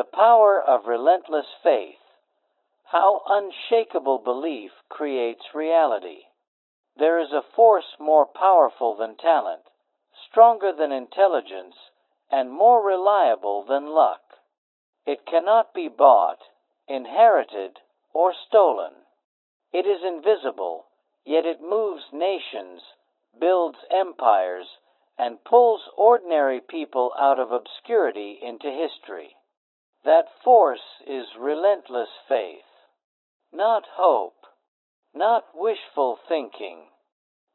The power of relentless faith. How unshakable belief creates reality. There is a force more powerful than talent, stronger than intelligence, and more reliable than luck. It cannot be bought, inherited, or stolen. It is invisible, yet it moves nations, builds empires, and pulls ordinary people out of obscurity into history. That force is relentless faith. Not hope, not wishful thinking,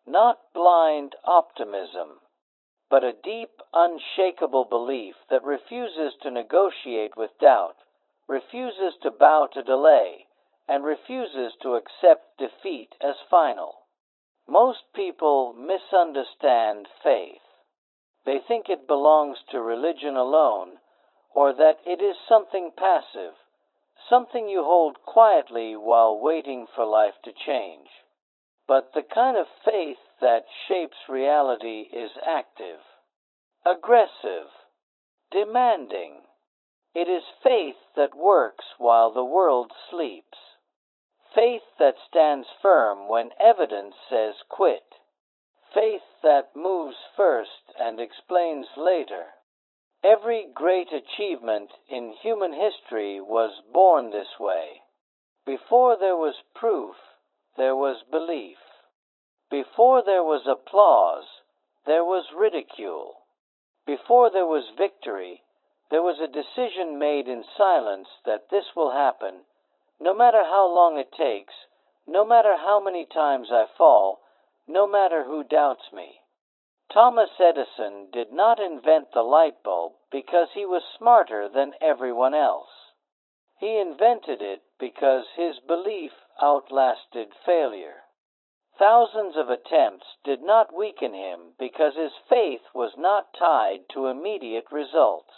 not blind optimism, but a deep, unshakable belief that refuses to negotiate with doubt, refuses to bow to delay, and refuses to accept defeat as final. Most people misunderstand faith. They think it belongs to religion alone, or that it is something passive, something you hold quietly while waiting for life to change. But the kind of faith that shapes reality is active, aggressive, demanding. It is faith that works while the world sleeps. Faith that stands firm when evidence says quit. Faith that moves first and explains later. Every great achievement in human history was born this way. Before there was proof, there was belief. Before there was applause, there was ridicule. Before there was victory, there was a decision made in silence that this will happen, no matter how long it takes, no matter how many times I fall, no matter who doubts me. Thomas Edison did not invent the light bulb because he was smarter than everyone else. He invented it because his belief outlasted failure. Thousands of attempts did not weaken him because his faith was not tied to immediate results.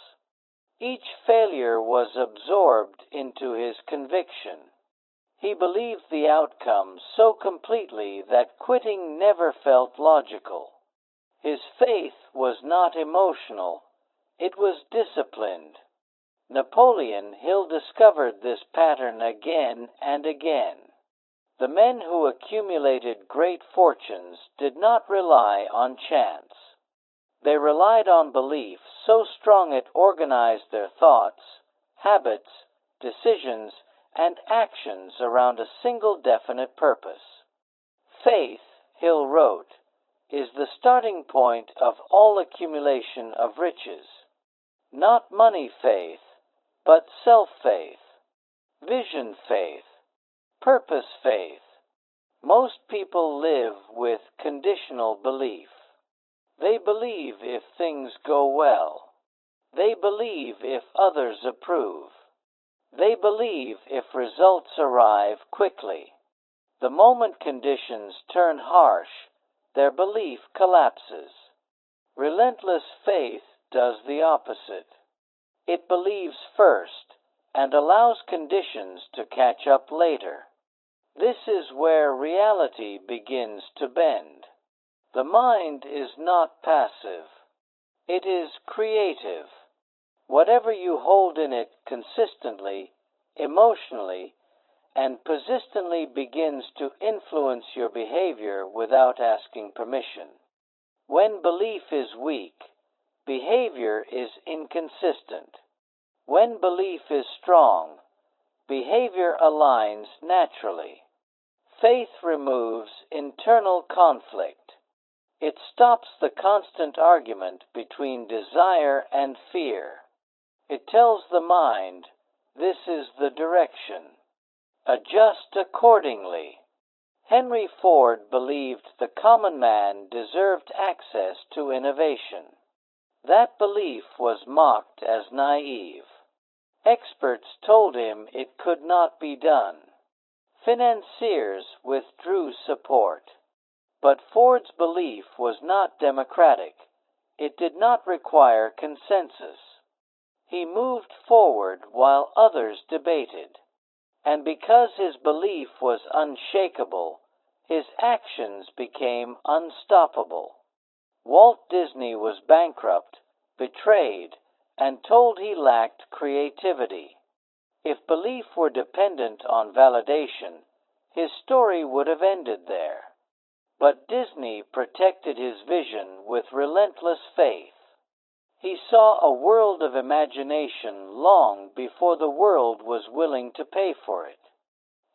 Each failure was absorbed into his conviction. He believed the outcome so completely that quitting never felt logical. His faith was not emotional, it was disciplined. Napoleon Hill discovered this pattern again and again. The men who accumulated great fortunes did not rely on chance. They relied on belief so strong it organized their thoughts, habits, decisions, and actions around a single definite purpose. Faith, Hill wrote, is the starting point of all accumulation of riches. Not money faith, but self-faith, vision faith, purpose faith. Most people live with conditional belief. They believe if things go well. They believe if others approve. They believe if results arrive quickly. The moment conditions turn harsh, their belief collapses. Relentless faith does the opposite. It believes first and allows conditions to catch up later. This is where reality begins to bend. The mind is not passive. It is creative. Whatever you hold in it consistently, emotionally, and persistently begins to influence your behavior without asking permission. When belief is weak, behavior is inconsistent. When belief is strong, behavior aligns naturally. Faith removes internal conflict. It stops the constant argument between desire and fear. It tells the mind, this is the direction. Adjust accordingly. Henry Ford believed the common man deserved access to innovation. That belief was mocked as naive. Experts told him it could not be done. Financiers withdrew support. But Ford's belief was not democratic. It did not require consensus. He moved forward while others debated. And because his belief was unshakable, his actions became unstoppable. Walt Disney was bankrupt, betrayed, and told he lacked creativity. If belief were dependent on validation, his story would have ended there. But Disney protected his vision with relentless faith. He saw a world of imagination long before the world was willing to pay for it.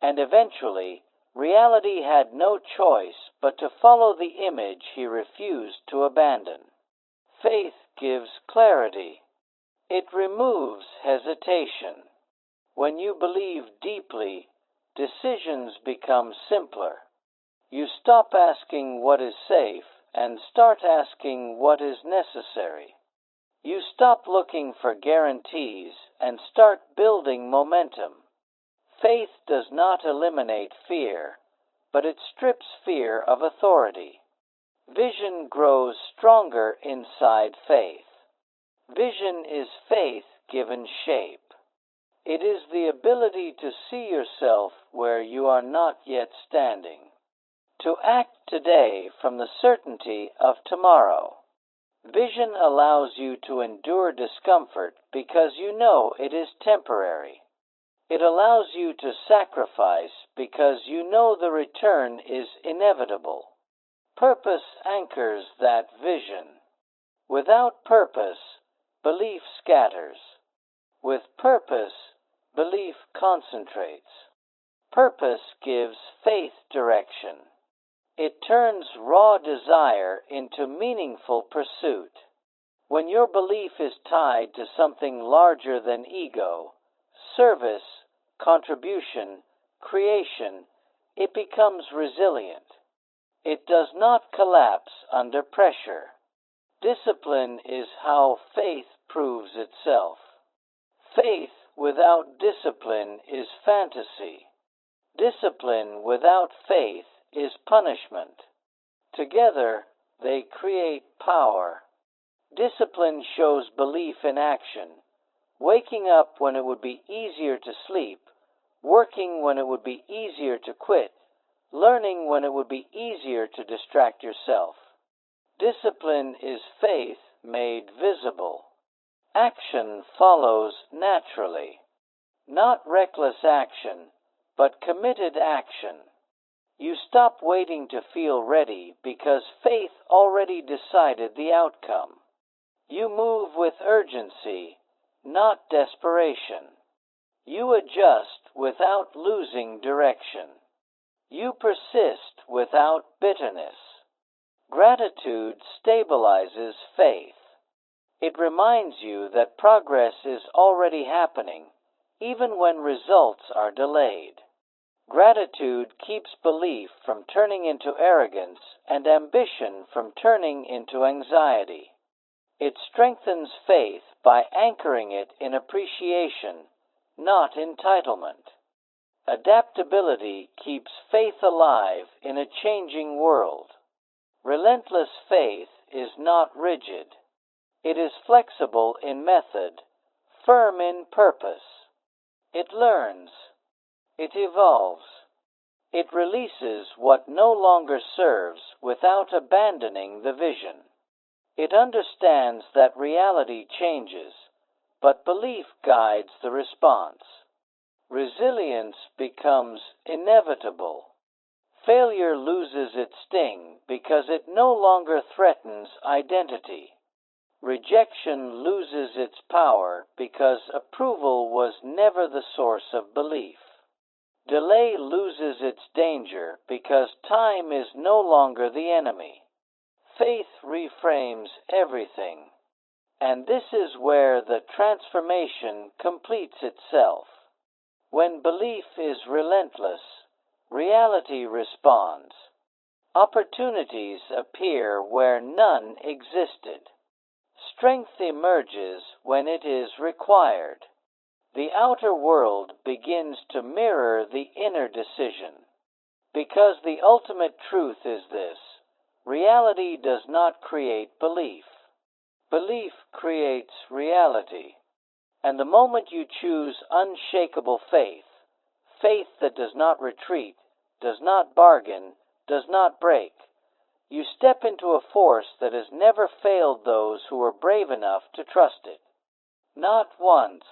And eventually, reality had no choice but to follow the image he refused to abandon. Faith gives clarity. It removes hesitation. When you believe deeply, decisions become simpler. You stop asking what is safe and start asking what is necessary. You stop looking for guarantees and start building momentum. Faith does not eliminate fear, but it strips fear of authority. Vision grows stronger inside faith. Vision is faith given shape. It is the ability to see yourself where you are not yet standing. To act today from the certainty of tomorrow. Vision allows you to endure discomfort because you know it is temporary. It allows you to sacrifice because you know the return is inevitable. Purpose anchors that vision. Without purpose, belief scatters. With purpose, belief concentrates. Purpose gives faith direction. It turns raw desire into meaningful pursuit. When your belief is tied to something larger than ego, service, contribution, creation, it becomes resilient. It does not collapse under pressure. Discipline is how faith proves itself. Faith without discipline is fantasy. Discipline without faith is punishment. Together, they create power. Discipline shows belief in action, waking up when it would be easier to sleep, working when it would be easier to quit, learning when it would be easier to distract yourself. Discipline is faith made visible. Action follows naturally. Not reckless action, but committed action. You stop waiting to feel ready because faith already decided the outcome. You move with urgency, not desperation. You adjust without losing direction. You persist without bitterness. Gratitude stabilizes faith. It reminds you that progress is already happening, even when results are delayed. Gratitude keeps belief from turning into arrogance and ambition from turning into anxiety. It strengthens faith by anchoring it in appreciation, not entitlement. Adaptability keeps faith alive in a changing world. Relentless faith is not rigid. It is flexible in method, firm in purpose. It learns. It evolves. It releases what no longer serves without abandoning the vision. It understands that reality changes, but belief guides the response. Resilience becomes inevitable. Failure loses its sting because it no longer threatens identity. Rejection loses its power because approval was never the source of belief. Delay loses its danger because time is no longer the enemy. Faith reframes everything. And this is where the transformation completes itself. When belief is relentless, reality responds. Opportunities appear where none existed. Strength emerges when it is required. The outer world begins to mirror the inner decision. Because the ultimate truth is this: reality does not create belief. Belief creates reality. And the moment you choose unshakable faith, faith that does not retreat, does not bargain, does not break, you step into a force that has never failed those who are brave enough to trust it. Not once.